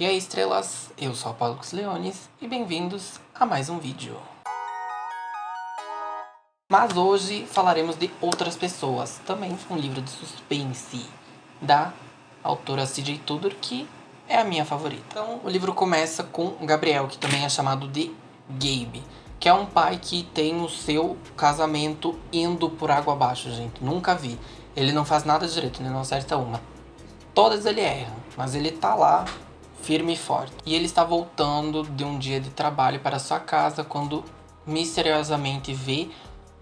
E aí, estrelas, eu sou o Paulo Leones e bem-vindos a mais um vídeo. Mas hoje falaremos de Outras Pessoas, também um livro de suspense da autora C.J. Tudor, que é a minha favorita. Então, o livro começa com o Gabriel, que também é chamado de Gabe, que é um pai que tem o seu casamento indo por água abaixo, gente. Nunca vi. Ele não faz nada direito, ele não acerta uma. Todas ele erra, mas ele tá lá firme e forte. E ele está voltando de um dia de trabalho para sua casa quando misteriosamente vê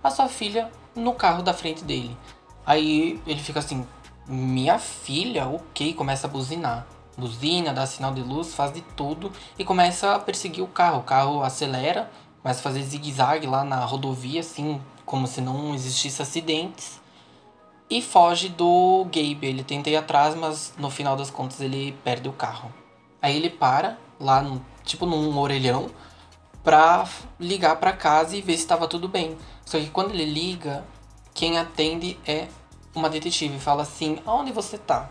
a sua filha no carro da frente dele. Aí ele fica assim, minha filha? O quê? Começa a buzinar. Buzina, dá sinal de luz, faz de tudo e começa a perseguir o carro. O carro acelera, começa a fazer zigue-zague lá na rodovia, assim, como se não existisse acidentes. E foge do Gabe. Ele tenta ir atrás, mas no final das contas ele perde o carro. Aí ele para lá, num orelhão, pra ligar pra casa e ver se estava tudo bem. Só que quando ele liga, quem atende é uma detetive e fala assim, aonde você tá?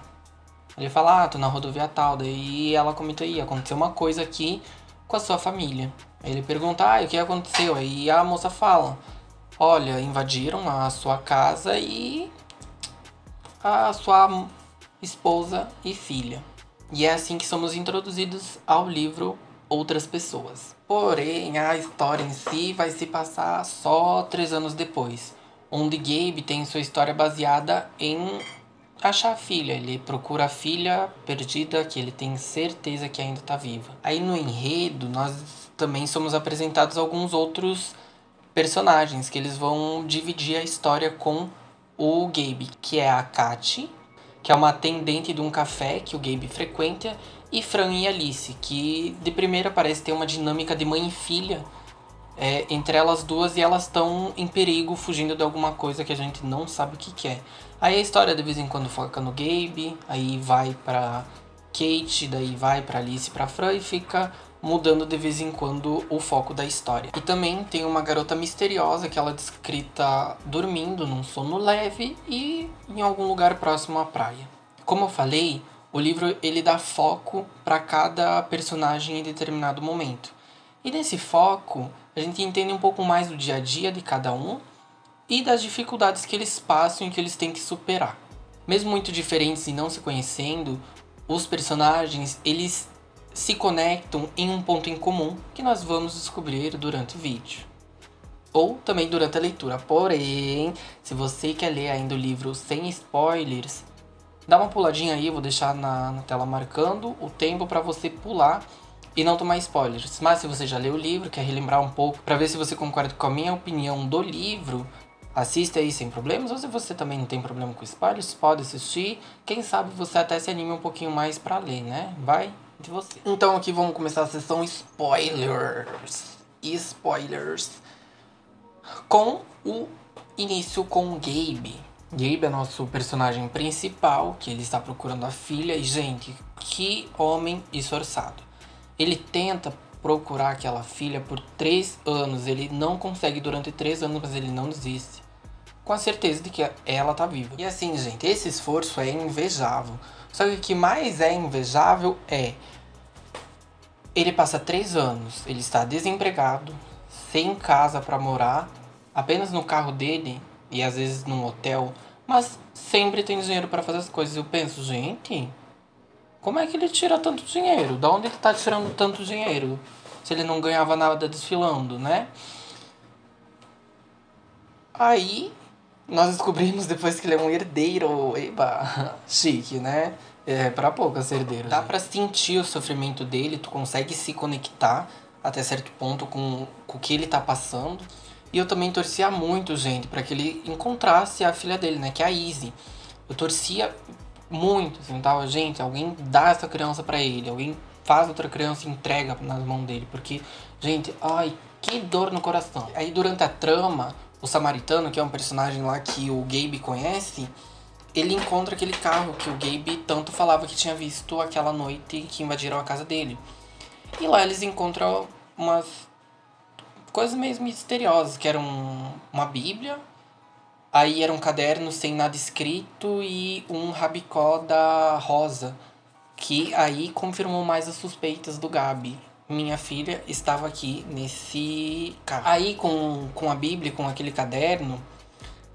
Ele fala, tô na rodovia tal. Daí ela comenta, aconteceu uma coisa aqui com a sua família. Aí ele pergunta, o que aconteceu? Aí a moça fala, olha, invadiram a sua casa e a sua esposa e filha. E é assim que somos introduzidos ao livro Outras Pessoas. Porém, a história em si vai se passar só 3 anos depois, onde Gabe tem sua história baseada em achar a filha. Ele procura a filha perdida, que ele tem certeza que ainda está viva. Aí no enredo, nós também somos apresentados alguns outros personagens, que eles vão dividir a história com o Gabe, que é a Katy, que é uma atendente de um café que o Gabe frequenta, e Fran e Alice, que de primeira parece ter uma dinâmica de mãe e filha entre elas duas, e elas estão em perigo, fugindo de alguma coisa que a gente não sabe o que é. Aí a história de vez em quando foca no Gabe, aí vai pra Kate, daí vai pra Alice e pra Fran, e fica mudando de vez em quando o foco da história. E também tem uma garota misteriosa que ela é descrita dormindo num sono leve e em algum lugar próximo à praia. Como eu falei, o livro ele dá foco para cada personagem em determinado momento. E nesse foco, a gente entende um pouco mais do dia a dia de cada um e das dificuldades que eles passam e que eles têm que superar. Mesmo muito diferentes e não se conhecendo, os personagens, eles se conectam em um ponto em comum que nós vamos descobrir durante o vídeo. Ou também durante a leitura. Porém, se você quer ler ainda o livro sem spoilers, dá uma puladinha aí, eu vou deixar na tela marcando o tempo para você pular e não tomar spoilers. Mas se você já leu o livro, quer relembrar um pouco para ver se você concorda com a minha opinião do livro, assista aí sem problemas. Ou se você também não tem problema com spoilers, pode assistir. Quem sabe você até se anime um pouquinho mais para ler, né? Vai de você. Então aqui vamos começar a sessão spoilers. Spoilers. Com o início com o Gabe. Gabe é nosso personagem principal, que ele está procurando a filha. E, gente, que homem esforçado. Ele tenta procurar aquela filha por 3 anos. Ele não consegue durante 3 anos, mas ele não desiste. Com a certeza de que ela tá viva. E assim, gente, esse esforço é invejável. Só que o que mais é invejável é... ele passa 3 anos, ele está desempregado, sem casa para morar, apenas no carro dele e às vezes num hotel, mas sempre tem dinheiro para fazer as coisas. Eu penso, gente, como é que ele tira tanto dinheiro? Da onde ele tá tirando tanto dinheiro? Se ele não ganhava nada desfilando, né? Aí, nós descobrimos depois que ele é um herdeiro. Eba, chique, né? É pra poucas herdeiros. Dá pra sentir o sofrimento dele, tu consegue se conectar até certo ponto com o que ele tá passando. E eu também torcia muito, gente, pra que ele encontrasse a filha dele, né? Que é a Izzy. Eu torcia muito, assim, tava, gente, alguém dá essa criança pra ele, alguém faz outra criança e entrega nas mãos dele, porque, gente, ai, que dor no coração. Aí durante a trama, o Samaritano, que é um personagem lá que o Gabe conhece, ele encontra aquele carro que o Gabe tanto falava que tinha visto aquela noite que invadiram a casa dele. E lá eles encontram umas coisas meio misteriosas, que eram uma bíblia, aí era um caderno sem nada escrito e um rabicó da rosa. que aí confirmou mais as suspeitas do Gabi. Minha filha estava aqui nesse carro. Aí com a Bíblia, com aquele caderno,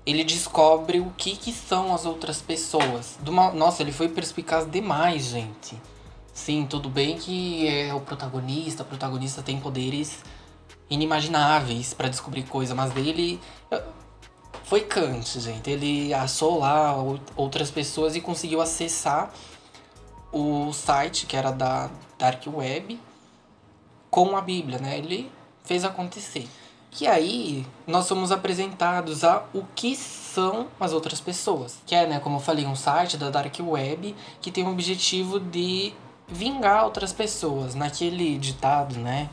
ele descobre o que são as outras pessoas. Nossa, ele foi perspicaz demais, gente. Sim, tudo bem que é o protagonista tem poderes inimagináveis pra descobrir coisa, mas dele foi Kant, gente. Ele achou lá outras pessoas e conseguiu acessar o site, que era da Dark Web, com a Bíblia, né? Ele fez acontecer. E aí, nós somos apresentados a o que são as outras pessoas. Que é, né, como eu falei, um site da Dark Web que tem o objetivo de vingar outras pessoas. Naquele ditado, né?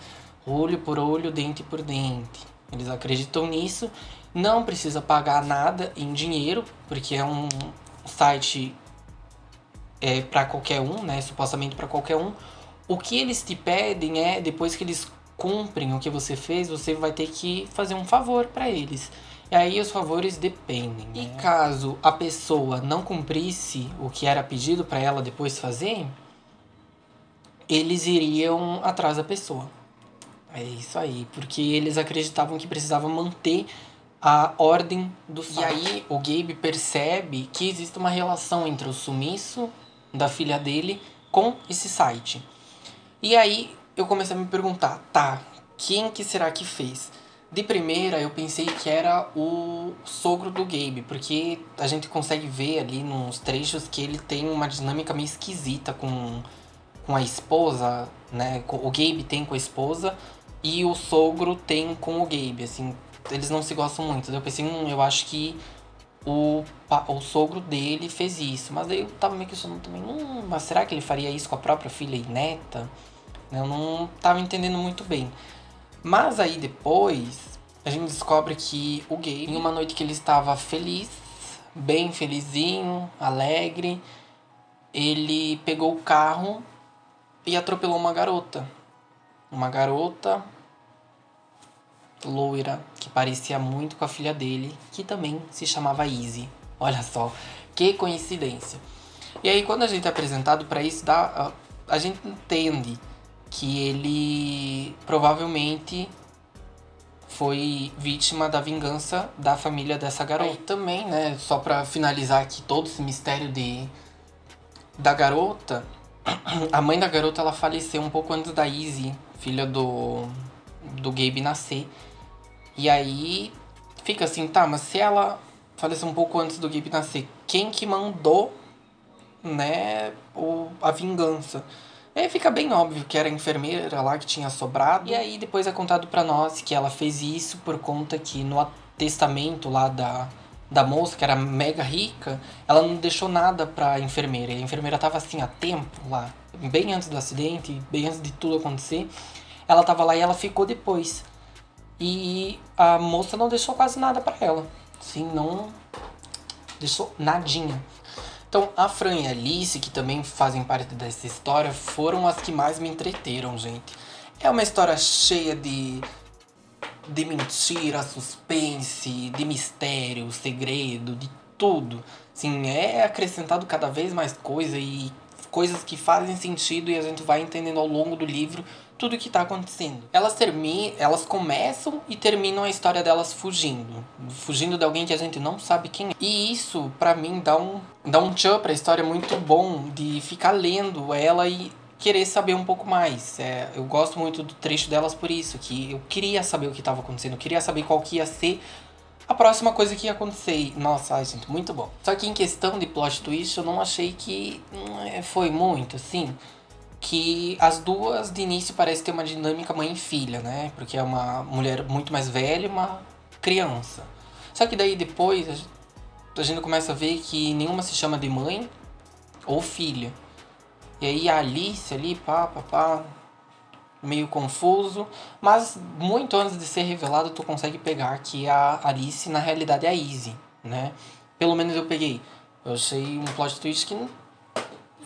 Olho por olho, dente por dente. Eles acreditam nisso. Não precisa pagar nada em dinheiro, porque é um site para qualquer um, né? Supostamente para qualquer um. O que eles te pedem é, depois que eles cumprem o que você fez, você vai ter que fazer um favor para eles. E aí os favores dependem, né? E caso a pessoa não cumprisse o que era pedido para ela depois fazer, eles iriam atrás da pessoa. É isso aí, porque eles acreditavam que precisava manter a ordem do site. E aí o Gabe percebe que existe uma relação entre o sumiço da filha dele com esse site. E aí eu comecei a me perguntar, tá, quem que será que fez? De primeira eu pensei que era o sogro do Gabe, porque a gente consegue ver ali nos trechos que ele tem uma dinâmica meio esquisita com a esposa, né? O Gabe tem com a esposa e o sogro tem com o Gabe, assim, eles não se gostam muito. Eu pensei, eu acho que o sogro dele fez isso. Mas daí eu tava me questionando também, mas será que ele faria isso com a própria filha e neta? Eu não tava entendendo muito bem. Mas aí depois, a gente descobre que o Gabe, em uma noite que ele estava feliz, bem felizinho, alegre, ele pegou o carro e atropelou uma garota. Uma garota loira, que parecia muito com a filha dele, que também se chamava Izzy. Olha só, que coincidência. E aí quando a gente é apresentado para isso, a gente entende que ele provavelmente foi vítima da vingança da família dessa garota. Aí também, né, só pra finalizar aqui todo esse mistério da garota, a mãe da garota ela faleceu um pouco antes da Izzy, filha do Gabe, nascer. E aí fica assim, tá, mas se ela faleceu um pouco antes do Gabe nascer, quem que mandou, né, a vingança? E aí fica bem óbvio que era a enfermeira lá que tinha sobrado. E aí depois é contado pra nós que ela fez isso por conta que no testamento lá da moça, que era mega rica, ela não deixou nada pra enfermeira. E a enfermeira tava assim, a tempo lá, bem antes do acidente, bem antes de tudo acontecer. Ela tava lá e ela ficou depois. E a moça não deixou quase nada pra ela. Sim, não deixou nadinha. Então, a Fran e a Alice, que também fazem parte dessa história, foram as que mais me entreteram, gente. É uma história cheia de mentira, suspense, de mistério, segredo, de tudo. Assim, é acrescentado cada vez mais coisa e coisas que fazem sentido e a gente vai entendendo ao longo do livro tudo o que tá acontecendo. Elas começam e terminam a história delas fugindo de alguém que a gente não sabe quem é. E isso, pra mim, dá um tchan pra história muito bom de ficar lendo ela e querer saber um pouco mais. Eu gosto muito do trecho delas por isso, que eu queria saber o que estava acontecendo, eu queria saber qual que ia ser a próxima coisa que ia acontecer. Nossa, ai, gente, muito bom. Só que em questão de plot twist, eu não achei que foi muito, assim. Que as duas, de início, parecem ter uma dinâmica mãe e filha, né? Porque é uma mulher muito mais velha e uma criança. Só que daí depois, a gente começa a ver que nenhuma se chama de mãe ou filha. E aí a Alice ali, pá, meio confuso. Mas muito antes de ser revelado, tu consegue pegar que a Alice, na realidade, é a Izzy, né? Pelo menos eu peguei. Eu achei um plot twist que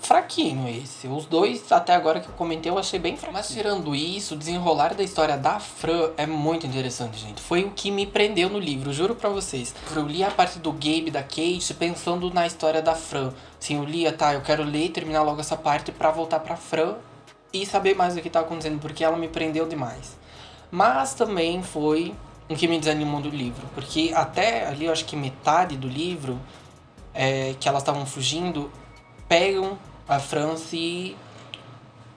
fraquinho esse. Os dois, até agora que eu comentei, eu achei bem fraquinho. Mas tirando isso, o desenrolar da história da Fran é muito interessante, gente. Foi o que me prendeu no livro, juro pra vocês. Eu li a parte do Gabe e da Kate pensando na história da Fran. Assim, eu lia, tá, eu quero ler e terminar logo essa parte pra voltar pra Fran e saber mais do que tá acontecendo, porque ela me prendeu demais. Mas também foi o que me desanimou do livro, porque até ali, eu acho que metade do livro, que elas estavam fugindo, pegam a França e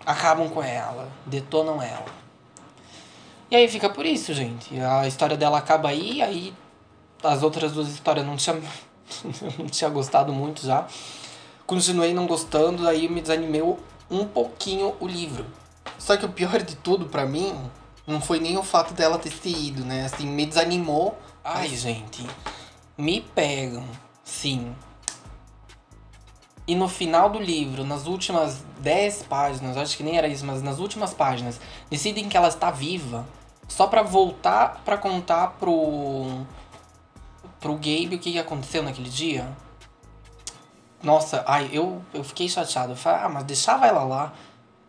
acabam com ela, detonam ela. E aí fica por isso, gente. A história dela acaba aí as outras duas histórias não tinha gostado muito já. Continuei não gostando, aí me desanimou um pouquinho o livro. Só que o pior de tudo pra mim não foi nem o fato dela ter se ido, né? Assim, me desanimou. Ai, gente, me pegam, sim. E no final do livro, nas últimas 10 páginas, acho que nem era isso, mas nas últimas páginas, decidem que ela está viva, só pra voltar pra contar pro Gabe o que aconteceu naquele dia. Nossa, ai, eu fiquei chateado. Eu falei, mas deixava ela lá,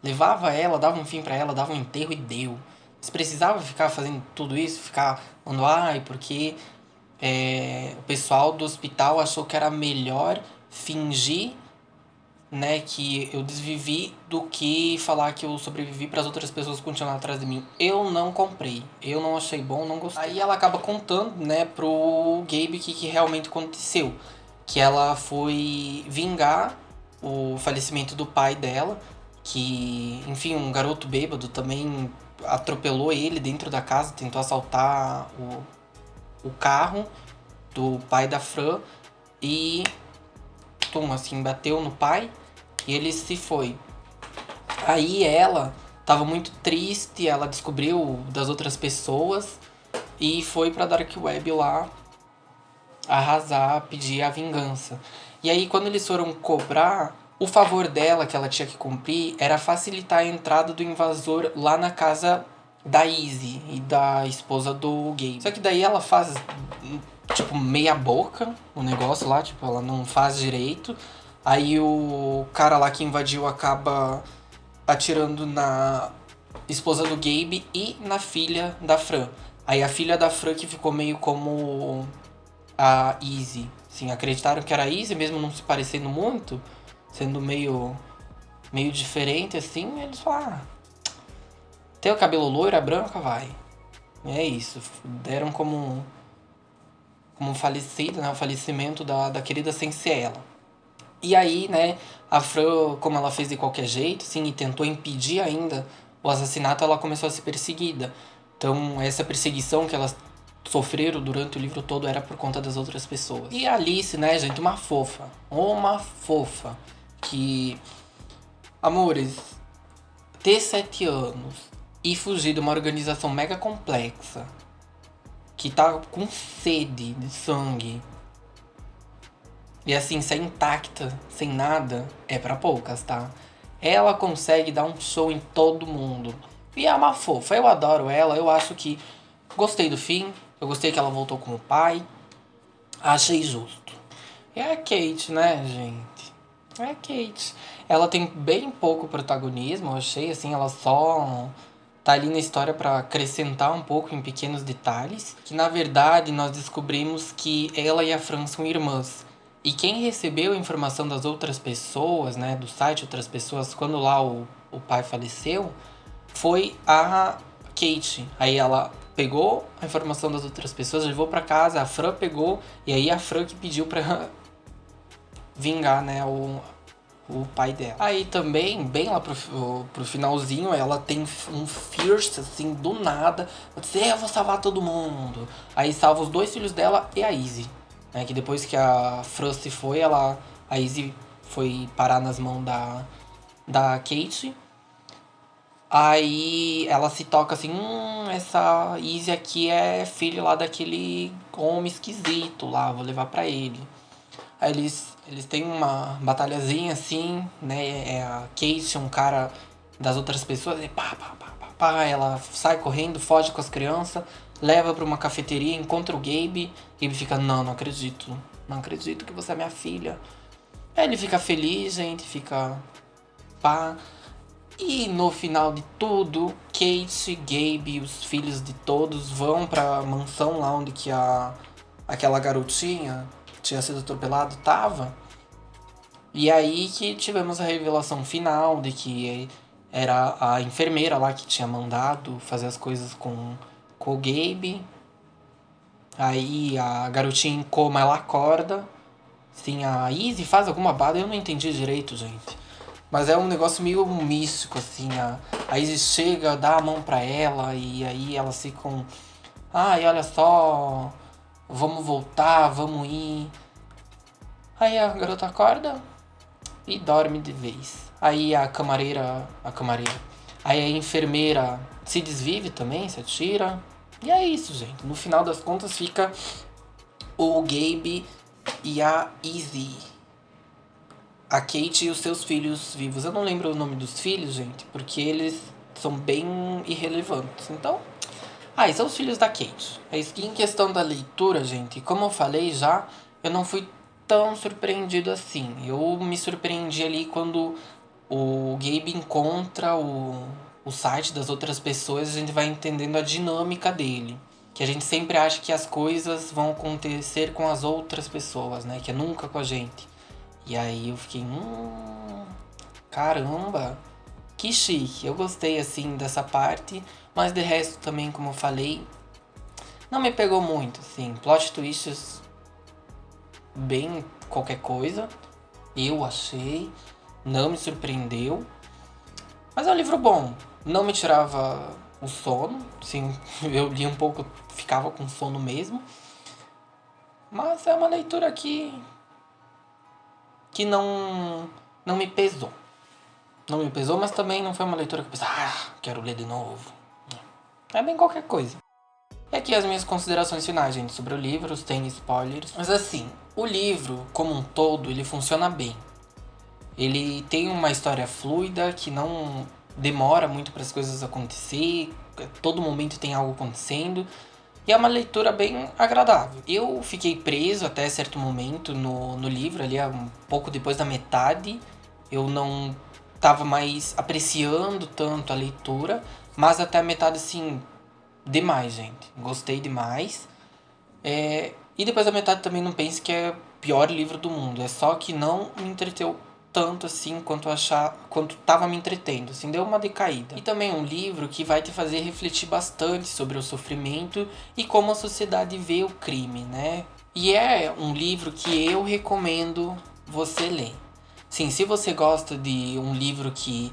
levava ela, dava um fim pra ela, dava um enterro e deu. Você precisava ficar fazendo tudo isso, ficar falando, porque o pessoal do hospital achou que era melhor fingir, né, que eu desvivi do que falar que eu sobrevivi para as outras pessoas continuarem atrás de mim. Eu não comprei, eu não achei bom, não gostei. Aí ela acaba contando, né, pro Gabe o que realmente aconteceu. Que ela foi vingar o falecimento do pai dela, que, enfim, um garoto bêbado também atropelou ele dentro da casa, tentou assaltar o carro do pai da Fran e assim, bateu no pai e ele se foi. Aí ela tava muito triste, ela descobriu das outras pessoas e foi pra Dark Web lá arrasar, pedir a vingança. E aí quando eles foram cobrar, o favor dela que ela tinha que cumprir era facilitar a entrada do invasor lá na casa da Izzy e da esposa do Gabe. Só que daí ela faz tipo meia boca o negócio lá, tipo, ela não faz direito. Aí o cara lá que invadiu acaba atirando na esposa do Gabe e na filha da Fran. Aí a filha da Fran que ficou meio como a Izzy. Assim, acreditaram que era a Izzy, mesmo não se parecendo muito, sendo meio diferente, assim, eles falaram, tem o cabelo loiro, a branca, vai. E é isso, deram como falecida, né, o falecimento da querida sem ser ela. E aí, né, a Fran, como ela fez de qualquer jeito, assim, e tentou impedir ainda o assassinato, ela começou a ser perseguida. Então, essa perseguição que elas sofreram durante o livro todo era por conta das outras pessoas. E a Alice, né, gente, uma fofa. Uma fofa. Que, amores, ter 7 anos e fugir de uma organização mega complexa que tá com sede de sangue e assim, ser intacta, sem nada, é pra poucas, tá? Ela consegue dar um show em todo mundo. E é uma fofa, eu adoro ela, eu acho que gostei do fim, eu gostei que ela voltou com o pai, achei justo. É a Kate, né, gente? É a Kate. Ela tem bem pouco protagonismo, eu achei, assim, ela só tá ali na história pra acrescentar um pouco em pequenos detalhes. Que, na verdade, nós descobrimos que ela e a Fran são irmãs. E quem recebeu a informação das outras pessoas, né, do site, outras pessoas, quando lá o pai faleceu, foi a Kate. Aí ela pegou a informação das outras pessoas, levou pra casa, a Fran pegou, e aí a Fran que pediu pra vingar, né, o pai dela. Aí também, bem lá pro finalzinho, ela tem um fierce, assim, do nada. Ela diz, eu vou salvar todo mundo. Aí salva os 2 filhos dela e a Izzy. Né, que depois que a Fran se foi, a Izzy foi parar nas mãos da Kate. Aí ela se toca assim, essa Izzy aqui é filho lá daquele homem esquisito lá, vou levar pra ele. Aí eles têm uma batalhazinha assim, né, a Kate, um cara das outras pessoas, e ela sai correndo, foge com as crianças, leva pra uma cafeteria, encontra o Gabe, e ele fica, não acredito que você é minha filha. Aí ele fica feliz, gente, fica pá. E no final de tudo, Kate, Gabe e os filhos de todos vão pra mansão lá onde que aquela garotinha que tinha sido atropelada tava. E aí que tivemos a revelação final de que era a enfermeira lá que tinha mandado fazer as coisas com o Gabe. Aí a garotinha em coma, ela acorda. Sim, a Izzy faz alguma bada, eu não entendi direito, gente. Mas é um negócio meio místico, assim. A Izzy chega, dá a mão pra ela e aí elas ficam... Ai, olha só, vamos voltar, vamos ir. Aí a garota acorda e dorme de vez. Aí a camareira... Aí a enfermeira se desvive também, se atira. E é isso, gente. No final das contas fica o Gabe e a Izzy. A Kate e os seus filhos vivos. Eu não lembro o nome dos filhos, gente, porque eles são bem irrelevantes. Então, e são os filhos da Kate. É isso que em questão da leitura, gente, como eu falei já, eu não fui tão surpreendido assim. Eu me surpreendi ali quando o Gabe encontra o site das outras pessoas, a gente vai entendendo a dinâmica dele. Que a gente sempre acha que as coisas vão acontecer com as outras pessoas, né? Que é nunca com a gente. E aí eu fiquei, caramba, que chique. Eu gostei, assim, dessa parte. Mas de resto também, como eu falei, não me pegou muito, assim. Plot twists bem qualquer coisa. Eu achei. Não me surpreendeu. Mas é um livro bom. Não me tirava o sono. Assim, eu li um pouco, ficava com sono mesmo. Mas é uma leitura que não me pesou. Não me pesou, mas também não foi uma leitura que eu pensei, quero ler de novo. É bem qualquer coisa. E aqui as minhas considerações finais, gente, sobre o livro, tem spoilers. Mas assim, o livro, como um todo, ele funciona bem. Ele tem uma história fluida, que não demora muito para as coisas acontecer. Todo momento tem algo acontecendo. E é uma leitura bem agradável. Eu fiquei preso até certo momento no livro, ali um pouco depois da metade. Eu não estava mais apreciando tanto a leitura, mas até a metade, assim, demais, gente. Gostei demais. E depois da metade também não pense que é o pior livro do mundo. É só que não me entreteu tanto assim quanto tava me entretendo, assim, deu uma decaída. E também um livro que vai te fazer refletir bastante sobre o sofrimento e como a sociedade vê o crime, né? E é um livro que eu recomendo você ler. Sim, se você gosta de um livro de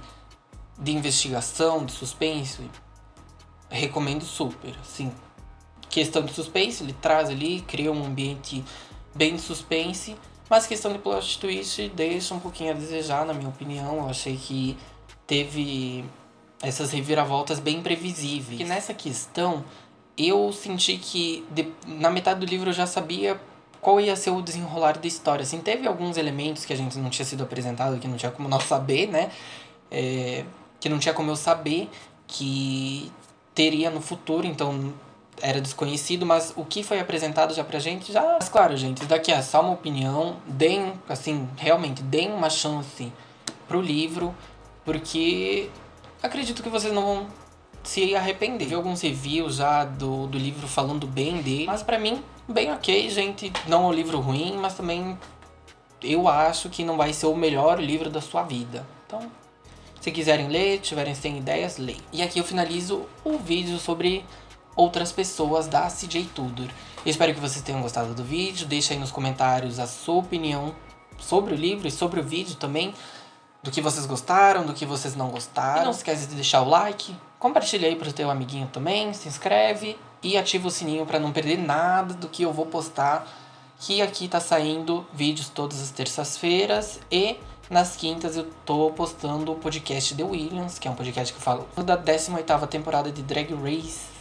investigação, de suspense, recomendo super. Sim, questão de suspense, ele traz ali, cria um ambiente bem de suspense. Mas questão de plot twist deixa um pouquinho a desejar, na minha opinião. Eu achei que teve essas reviravoltas bem previsíveis. E nessa questão, eu senti que na metade do livro eu já sabia qual ia ser o desenrolar da história. Assim, teve alguns elementos que a gente não tinha sido apresentado, que não tinha como nós saber, né? Que não tinha como eu saber que teria no futuro, então era desconhecido, mas o que foi apresentado já pra gente, já... Mas claro, gente, isso daqui é só uma opinião, realmente, deem uma chance pro livro, porque acredito que vocês não vão se arrepender. Vi alguns reviews já do livro falando bem dele, mas pra mim, bem ok, gente, não é um livro ruim, mas também eu acho que não vai ser o melhor livro da sua vida. Então, se quiserem ler, tiverem sem ideias, leiam. E aqui eu finalizo o vídeo sobre outras pessoas da CJ Tudor. Eu espero que vocês tenham gostado do vídeo. Deixa aí nos comentários a sua opinião sobre o livro e sobre o vídeo também. Do que vocês gostaram, do que vocês não gostaram. E não se esqueça de deixar o like. Compartilha aí pro teu amiguinho também. Se inscreve e ativa o sininho para não perder nada do que eu vou postar. Que aqui tá saindo vídeos todas as terças-feiras. E nas quintas eu tô postando o podcast The Williams, que é um podcast que eu falo da 18ª temporada de Drag Race.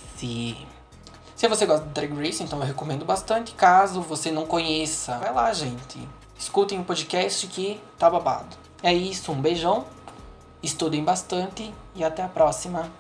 Se você gosta de Drag Race, então eu recomendo bastante. Caso você não conheça, vai lá, gente. Escutem o podcast que tá babado. É isso, um beijão. Estudem bastante e até a próxima.